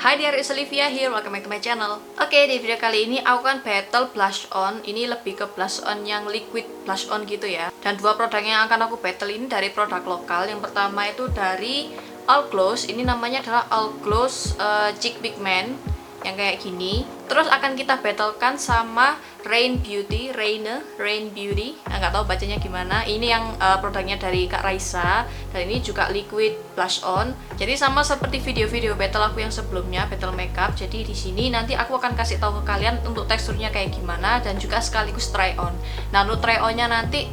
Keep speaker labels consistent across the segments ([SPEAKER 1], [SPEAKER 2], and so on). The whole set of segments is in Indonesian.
[SPEAKER 1] Hi there, it's Olivia here, welcome back to my channel. Oke, di video kali ini aku kan battle blush on. Ini lebih ke blush on yang liquid blush on gitu ya. Dan dua produk yang akan aku battle ini dari produk lokal. Yang pertama itu dari All Gloss. Ini namanya adalah All Gloss Cheek Pigment yang kayak gini. Terus akan kita battlekan sama Rain Beauty, Rain Beauty. Nggak tahu bacanya gimana. Ini yang produknya dari Kak Raisa. Dan ini juga liquid blush on. Jadi sama seperti video-video battle aku yang sebelumnya, battle makeup. Jadi di sini nanti aku akan kasih tahu ke kalian untuk teksturnya kayak gimana dan juga sekaligus try on. Nah, untuk try onnya nanti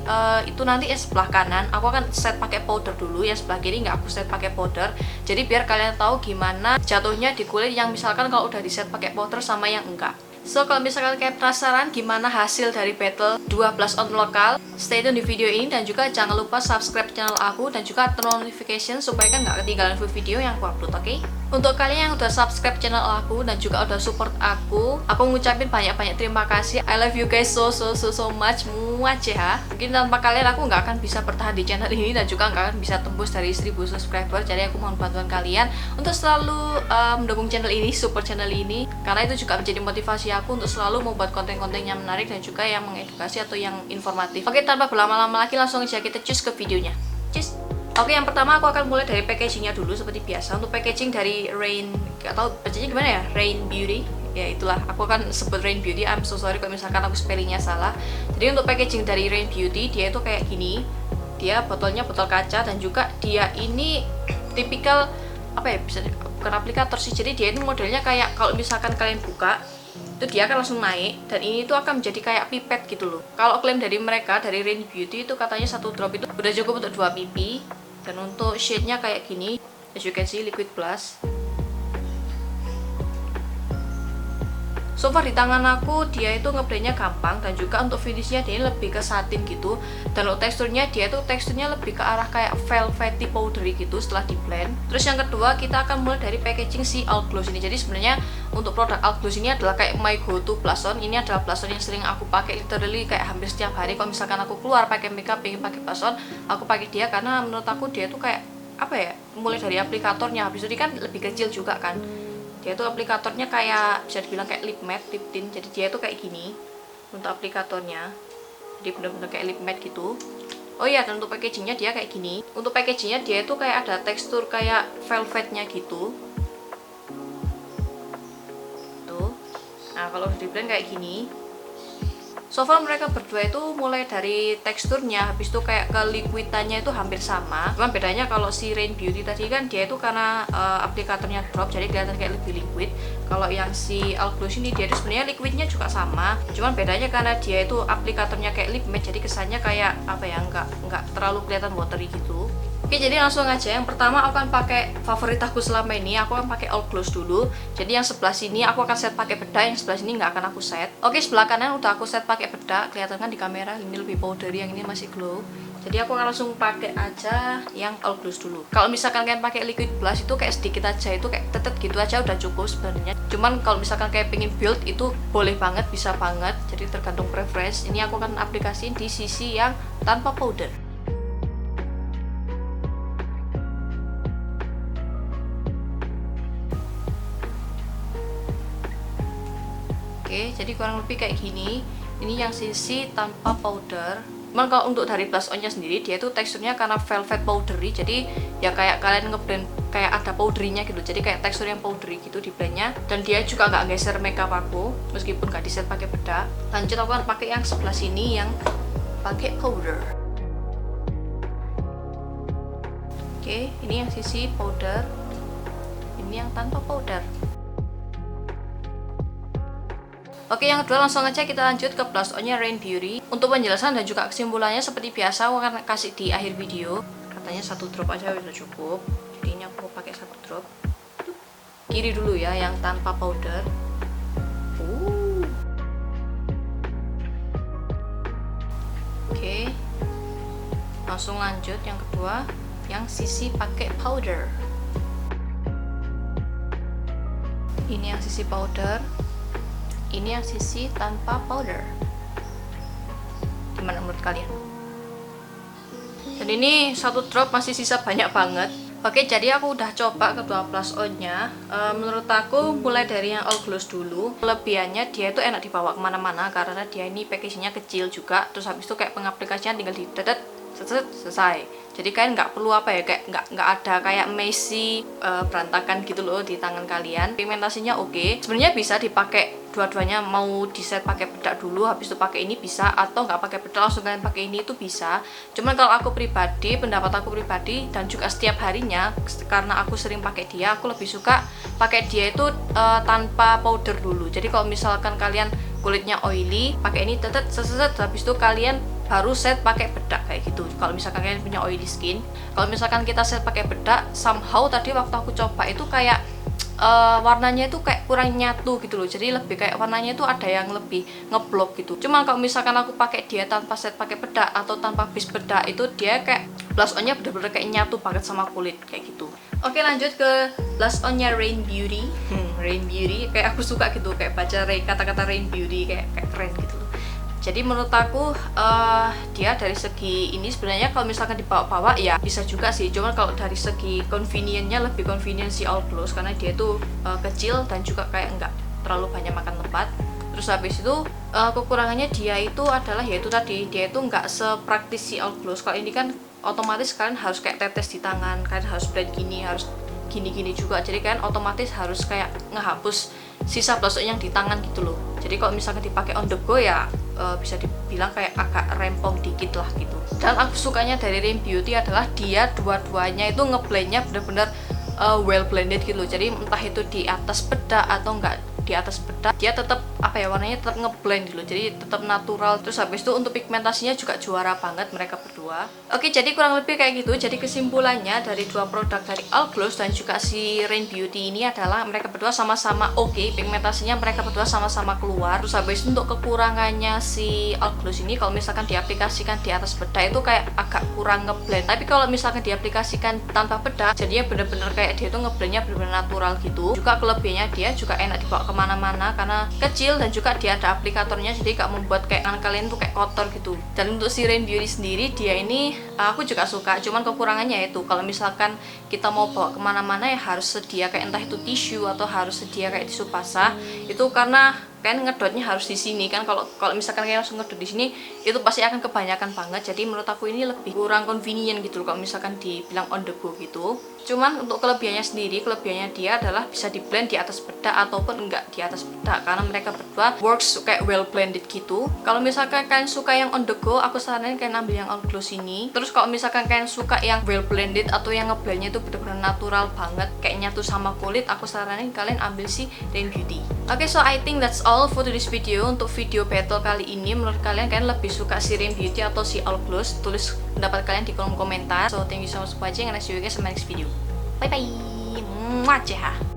[SPEAKER 1] itu nanti sebelah kanan. Aku akan set pakai powder dulu. Yang sebelah kiri nggak aku set pakai powder. Jadi biar kalian tahu gimana jatuhnya di kulit yang misalkan kalau udah di set pakai powder sama yang enggak. So, kalau misalkan kalian penasaran gimana hasil dari battle 2 blush on lokal, stay tune di video ini dan juga jangan lupa subscribe channel aku dan juga turn notification supaya kan nggak ketinggalan video yang aku upload, oke? Untuk kalian yang udah subscribe channel aku dan juga udah support aku ngucapin banyak-banyak terima kasih. I love you guys so much. Muah ya. Mungkin tanpa kalian aku nggak akan bisa bertahan di channel ini dan juga nggak akan bisa tembus dari 1000 subscriber. Jadi aku mohon bantuan kalian untuk selalu mendukung channel ini, support channel ini, karena itu juga menjadi motivasi aku untuk selalu membuat konten-konten yang menarik dan juga yang mengedukasi atau yang informatif. Oke, tanpa berlama-lama lagi langsung aja kita cus ke videonya. Cus. Oke, yang pertama aku akan mulai dari packagingnya dulu seperti biasa. Untuk packaging dari Rain, gak tau bacanya gimana ya, Rain Beauty. Ya itulah, aku akan sebut Rain Beauty. I'm so sorry kalau misalkan aku spellingnya salah. Jadi untuk packaging dari Rain Beauty, dia itu kayak gini. Dia botolnya botol kaca dan juga dia ini tipikal apa ya, bisa bukan aplikator sih. Jadi dia itu modelnya kayak kalau misalkan kalian buka itu dia akan langsung naik dan ini tuh akan menjadi kayak pipet gitu loh. Kalau klaim dari mereka dari Rain Beauty itu katanya satu drop itu udah cukup untuk 2 pipi. Dan untuk shade-nya kayak gini, as you can see, liquid blush. So far di tangan aku dia itu ngeblendnya gampang dan juga untuk finishnya dia lebih ke satin gitu. Dan untuk teksturnya dia itu teksturnya lebih ke arah kayak velvety powdery gitu setelah di blend. Terus yang kedua kita akan mulai dari packaging si All Gloss ini. Jadi sebenarnya untuk produk All Gloss ini adalah kayak my go to blush on. Ini adalah blush on yang sering aku pakai literally kayak hampir setiap hari. Kalau misalkan aku keluar pakai makeup pengen pakai blush on, aku pakai dia karena menurut aku dia tuh kayak apa ya? Mulai dari aplikatornya, habis itu dia kan lebih kecil juga kan. Dia tuh aplikatornya kayak bisa dibilang kayak lip matte, lip tint. Jadi dia tuh kayak gini untuk aplikatornya. Jadi bener-bener kayak lip matte gitu. Oh iya, dan untuk packagingnya dia kayak gini. Untuk packagingnya dia tuh kayak ada tekstur kayak velvetnya gitu. Tuh. Nah, kalau di blend kayak gini. So far mereka berdua itu mulai dari teksturnya, habis itu kayak ke liquidannya itu hampir sama. Cuman bedanya kalau si Rain Beauty tadi kan dia itu karena aplikatornya drop jadi kelihatan kayak lebih liquid. Kalau yang si All Gloss ini dia itu sebenarnya liquidnya juga sama. Cuman bedanya karena dia itu aplikatornya kayak lip matte jadi kesannya kayak apa ya, nggak terlalu kelihatan watery gitu. Oke, jadi langsung aja. Yang pertama aku akan pakai favorit aku selama ini. Aku akan pakai All Gloss dulu. Jadi yang sebelah sini aku akan set pakai bedak, yang sebelah sini nggak akan aku set. Oke, sebelah kanan udah aku set pakai bedak. Kelihatan kan di kamera ini lebih powdery, yang ini masih glow. Jadi aku akan langsung pakai aja yang All Gloss dulu. Kalau misalkan kalian pakai liquid blush itu kayak sedikit aja, itu kayak tetet gitu aja udah cukup sebenarnya. Cuman kalau misalkan kayak pengen build itu boleh banget, bisa banget. Jadi tergantung preference. Ini aku akan aplikasiin di sisi yang tanpa powder. Oke, jadi kurang lebih kayak gini. Ini yang sisi tanpa powder. Cuman kalau untuk dari blush onnya sendiri dia itu teksturnya karena velvet powdery. Jadi ya kayak kalian ngeblend kayak ada powderynya gitu. Jadi kayak tekstur yang powdery gitu di blendnya. Dan dia juga nggak geser makeup aku meskipun nggak diset pakai bedak. Lanjut aku akan pakai yang sebelah sini yang pakai powder. Oke, ini yang sisi powder. Ini yang tanpa powder. Oke, yang kedua langsung aja kita lanjut ke blush on-nya Rain Beauty. Untuk penjelasan dan juga kesimpulannya seperti biasa aku akan kasih di akhir video. Katanya satu drop aja udah cukup. Jadi ini aku pakai satu drop. Kiri dulu ya, yang tanpa powder. Oke. Langsung lanjut yang kedua, yang sisi pakai powder. Ini yang sisi powder. Ini yang sisi tanpa powder. Gimana menurut kalian? Dan ini satu drop masih sisa banyak banget. Oke, jadi aku udah coba kedua blush on-nya. Menurut aku mulai dari yang All Gloss dulu. Kelebihannya dia itu enak dibawa kemana-mana karena dia ini packagingnya kecil juga. Terus habis itu kayak pengaplikasinya tinggal didedet, selesai. Jadi kalian nggak perlu apa ya, kayak nggak ada kayak messy berantakan gitu loh di tangan kalian. Pigmentasinya oke. Sebenarnya bisa dipakai dua-duanya, mau di set pakai bedak dulu habis itu pakai ini bisa, atau nggak pakai bedak langsung kalian pakai ini itu bisa. Cuman kalau aku pribadi, pendapat aku pribadi dan juga setiap harinya, karena aku sering pakai dia, aku lebih suka pakai dia itu tanpa powder dulu. Jadi kalau misalkan kalian kulitnya oily, pakai ini tetet seset habis itu kalian baru set pakai bedak kayak gitu. Kalau misalkan kalian punya oily skin, kalau misalkan kita set pakai bedak, somehow tadi waktu aku coba itu kayak warnanya itu kayak kurang nyatu gitu loh. Jadi lebih kayak warnanya itu ada yang lebih ngeblok gitu. Cuma kalau misalkan aku pakai dia tanpa set pakai bedak atau tanpa base bedak, itu dia kayak blush on-nya bener-bener kayak nyatu banget sama kulit kayak gitu. Oke, lanjut ke blush on-nya Rain Beauty. Rain Beauty kayak aku suka gitu, kayak baca kata-kata Rain Beauty kayak keren gitu loh. Jadi menurut aku dia dari segi ini sebenarnya kalau misalkan dibawa-bawa ya bisa juga sih. Cuman kalau dari segi convenience-nya lebih convenient si All Gloss karena dia tuh kecil dan juga kayak nggak terlalu banyak makan tempat. Terus habis itu kekurangannya dia itu adalah yaitu tadi dia itu nggak sepraktis si All Gloss. Kalau ini kan otomatis kalian harus kayak tetes di tangan, kalian harus blend gini, harus gini-gini juga. Jadi kalian otomatis harus kayak ngehapus sisa blush on yang di tangan gitu loh. Jadi kalau misalkan dipakai on the go ya bisa dibilang kayak agak rempong dikit lah gitu. Dan aku sukanya dari Rain Beauty adalah dia dua-duanya itu ngeblendnya bener-bener well blended gitu loh. Jadi entah itu di atas bedak atau enggak di atas bedak, dia tetap apa ya, warnanya tetap ngeblend gitu. Jadi tetap natural. Terus habis itu untuk pigmentasinya juga juara banget mereka berdua. Oke, jadi kurang lebih kayak gitu. Jadi kesimpulannya dari dua produk dari All Gloss dan juga si Rain Beauty ini adalah mereka berdua sama-sama oke, pigmentasinya mereka berdua sama-sama keluar. Terus habis itu untuk kekurangannya si All Gloss ini, kalau misalkan diaplikasikan di atas bedak itu kayak agak kurang ngeblend. Tapi kalau misalkan diaplikasikan tanpa bedak, jadinya bener-bener kayak dia tuh ngeblendnya bener-bener natural gitu. Juga kelebihannya dia juga enak dibawa kemana-mana karena kecil dan juga dia ada aplikatornya, jadi gak membuat kayak tangan kalian tuh kayak kotor gitu. Dan untuk si Rain Beauty sendiri, dia ini aku juga suka, cuman kekurangannya itu kalau misalkan kita mau bawa kemana-mana ya harus sedia kayak entah itu tisu atau harus sedia kayak tisu basah. Itu karena kan ngedotnya harus di sini kan, kalau misalkan kalian langsung ngedot di sini itu pasti akan kebanyakan banget. Jadi menurut aku ini lebih kurang convenient gitu loh kalau misalkan dibilang on the go gitu. Cuman untuk kelebihannya sendiri, kelebihannya dia adalah bisa di blend di atas bedak ataupun enggak di atas bedak karena mereka berdua works kayak well blended gitu. Kalau misalkan kalian suka yang on the go, aku saranin kalian ambil yang All Gloss ini. Terus kalau misalkan kalian suka yang well blended atau yang ngeblendnya itu bener-bener natural banget kayak nyatu sama kulit, aku saranin kalian ambil si Rain Beauty. Oke, so I think that's all for today's video. Untuk video battle kali ini, menurut kalian lebih suka si Rain Beauty atau si All Gloss? Tulis pendapat kalian di kolom komentar. So thank you so much for watching and I see you guys in my next video. Bye bye. Mwah.